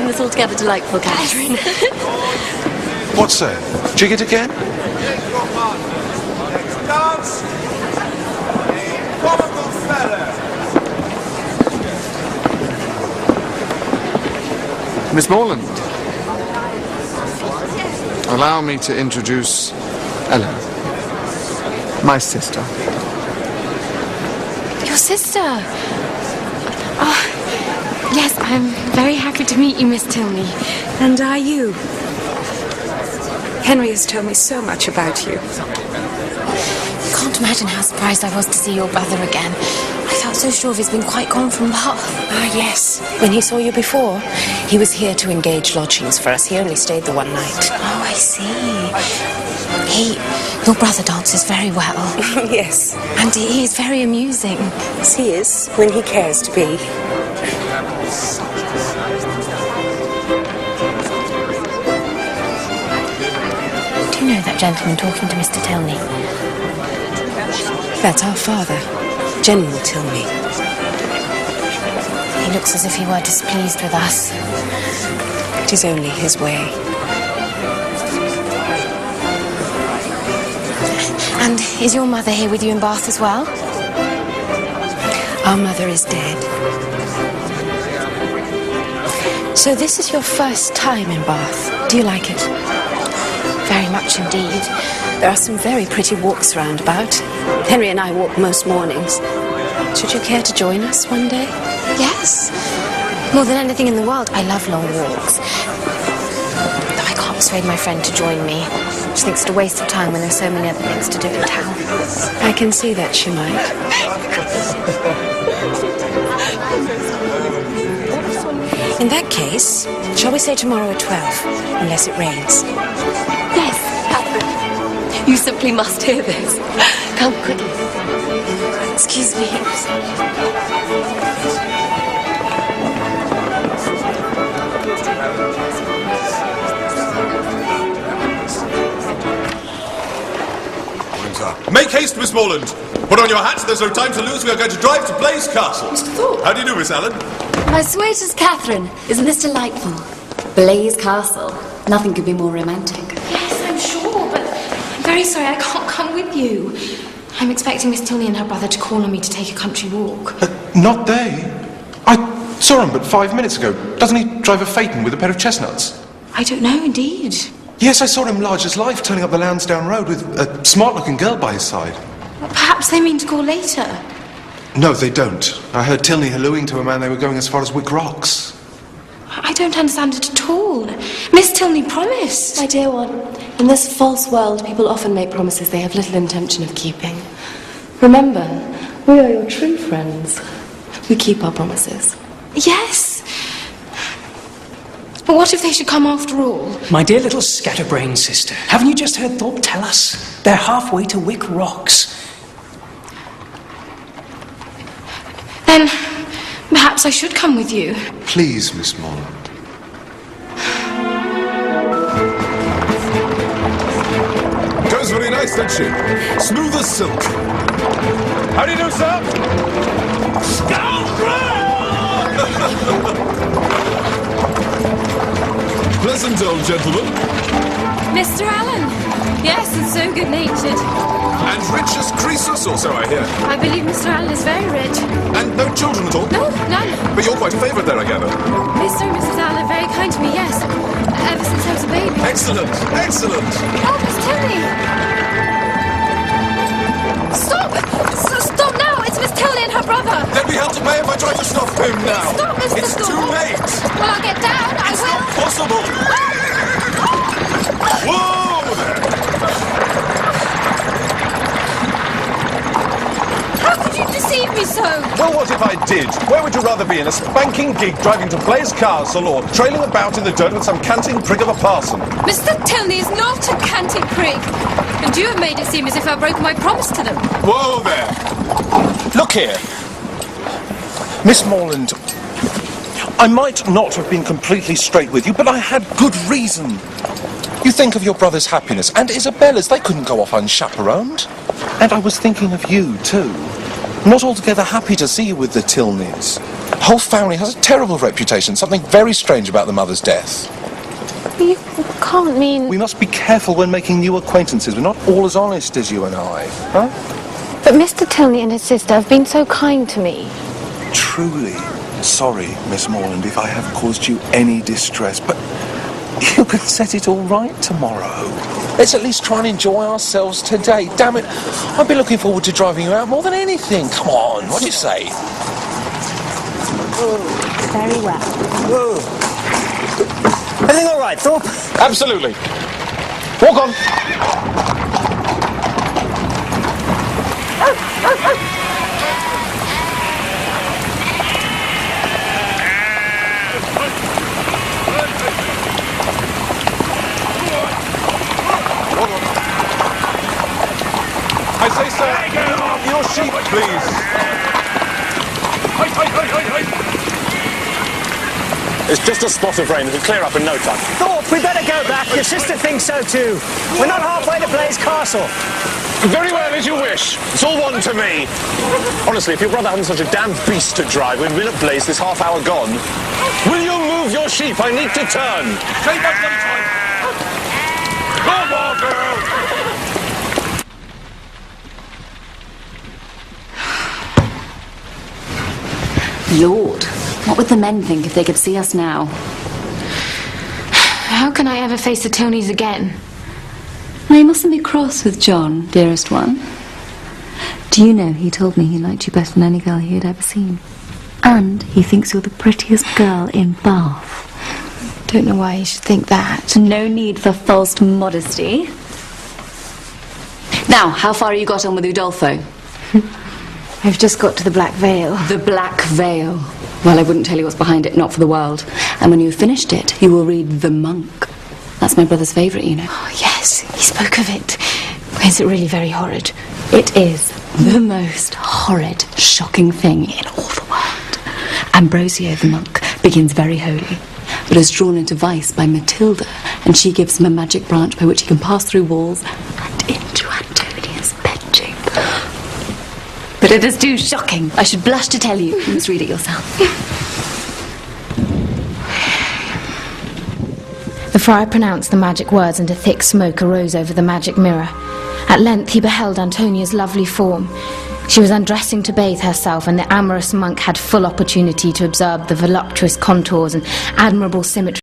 this altogether delightful, Catherine. What's that? Jig it again? Dance! Comical fella! Miss Morland, allow me to introduce Ella, my sister. Your sister? Oh, yes, I'm very happy to meet you, Miss Tilney. And are you? Henry has told me so much about you. You can't imagine how surprised I was to see your brother again. I felt so sure he's been quite gone from Bath. Ah, yes. When he saw you before, he was here to engage lodgings for us. He only stayed the one night. Oh, I see. Your brother dances very well. Yes. And he's very amusing. Yes, he is, when he cares to be. Do you know that gentleman talking to Mr. Tilney? That's our father, General Tilney. He looks as if he were displeased with us. It is only his way. And is your mother here with you in Bath as well? Our mother is dead. So this is your first time in Bath. Do you like it? Very much indeed. There are some very pretty walks round about. Henry and I walk most mornings. Should you care to join us one day? Yes. More than anything in the world, I love long walks. Though I can't persuade my friend to join me. She thinks it a waste of time when there's so many other things to do in town. I can see that she might. In that case, shall we say tomorrow at 12, unless it rains? Yes, Catherine. You simply must hear this. Come quickly. Excuse me. Make haste, Miss Morland. Put on your hats, there's no time to lose. We are going to drive to Blaze Castle. Mr. Thorpe. How do you do, Miss Allen? My sweetest Catherine, isn't this delightful? Blaze Castle. Nothing could be more romantic. Yes, I'm sure, but I'm very sorry I can't come with you. I'm expecting Miss Tilney and her brother to call on me to take a country walk. Not they. I saw him but 5 minutes ago. Doesn't he drive a phaeton with a pair of chestnuts? I don't know, indeed. Yes, I saw him large as life turning up the Lansdowne Road with a smart-looking girl by his side. Well, perhaps they mean to call later. No, they don't. I heard Tilney hallooing to a man they were going as far as Wick Rocks. I don't understand it at all. Miss Tilney promised. My dear one, in this false world, people often make promises they have little intention of keeping. Remember, we are your true friends. We keep our promises. Yes. But what if they should come after all? My dear little scatterbrain sister, haven't you just heard Thorpe tell us? They're halfway to Wick Rocks. Then perhaps I should come with you. Please, Miss Morland. Goes very nice, doesn't she? Smooth as silk. How do you do, sir? Pleasant old gentleman. Mr. Allen. Yes, and so good-natured. And rich as Croesus, or so I hear. I believe Mr. Allen is very rich. And no children at all? No, none. But you're quite a favourite there, I gather. Mr. and Mrs. Allen are very kind to me, yes. Ever since I was a baby. Excellent, excellent. Oh, Miss Tilney! Stop! Stop now! It's Miss Tilney and her brother! There'd be hell to pay if I tried to stop him now. Stop, Mr. It's too Thorpe. late. Well, I'll get down. I It's will. not possible. Whoa there. How could you deceive me so? Well, what if I did? Where would you rather be, in a spanking gig driving to Blaze Castle or trailing about in the dirt with some canting prig of a parson? Mr. Tilney is not a canting prig. And you have made it seem as if I broke my promise to them. Whoa there. Look here. Miss Morland, I might not have been completely straight with you, but I had good reason. You think of your brother's happiness, and Isabella's, they couldn't go off unchaperoned. And I was thinking of you, too. I'm not altogether happy to see you with the Tilneys. The whole family has a terrible reputation, something very strange about the mother's death. You can't mean... We must be careful when making new acquaintances. We're not all as honest as you and I, huh? But Mr. Tilney and his sister have been so kind to me. Truly sorry, Miss Morland, if I have caused you any distress, but you can set it all right tomorrow. Let's at least try and enjoy ourselves today. Damn it, I've been looking forward to driving you out more than anything. Come on, what do you say? Very well. Whoa. Everything all right, Thorpe? Absolutely. Walk on. I say, sir, your sheep, please. It's just a spot of rain. It'll clear up in no time. Thorpe, we better go back. Your sister thinks so too. We're not halfway to Blaze Castle. Very well, as you wish. It's all one to me. Honestly, if your brother hadn't such a damned beast to drive, we'd been at Blaze this half hour gone. Will you move your sheep? I need to turn. Take my time. Come on, girl. Lord, what would the men think if they could see us now? How can I ever face the Tonys again? Now, you mustn't be cross with John, dearest one. Do you know he told me he liked you better than any girl he had ever seen? And he thinks you're the prettiest girl in Bath. Don't know why you should think that. No need for false modesty. Now, how far have you got on with Udolpho? I've just got to the Black Veil. The Black Veil. Well, I wouldn't tell you what's behind it, not for the world. And when you've finished it, you will read The Monk. That's my brother's favourite, you know. Oh, yes, he spoke of it. Is it really very horrid? It is the most horrid, shocking thing in all the world. Ambrosio, the monk, begins very holy, but is drawn into vice by Matilda, and she gives him a magic branch by which he can pass through walls and into Antonia's bedchamber. But it is too shocking. I should blush to tell you. You must read it yourself. The friar pronounced the magic words, and a thick smoke arose over the magic mirror. At length he beheld Antonia's lovely form. She was undressing to bathe herself, and the amorous monk had full opportunity to observe the voluptuous contours and admirable symmetry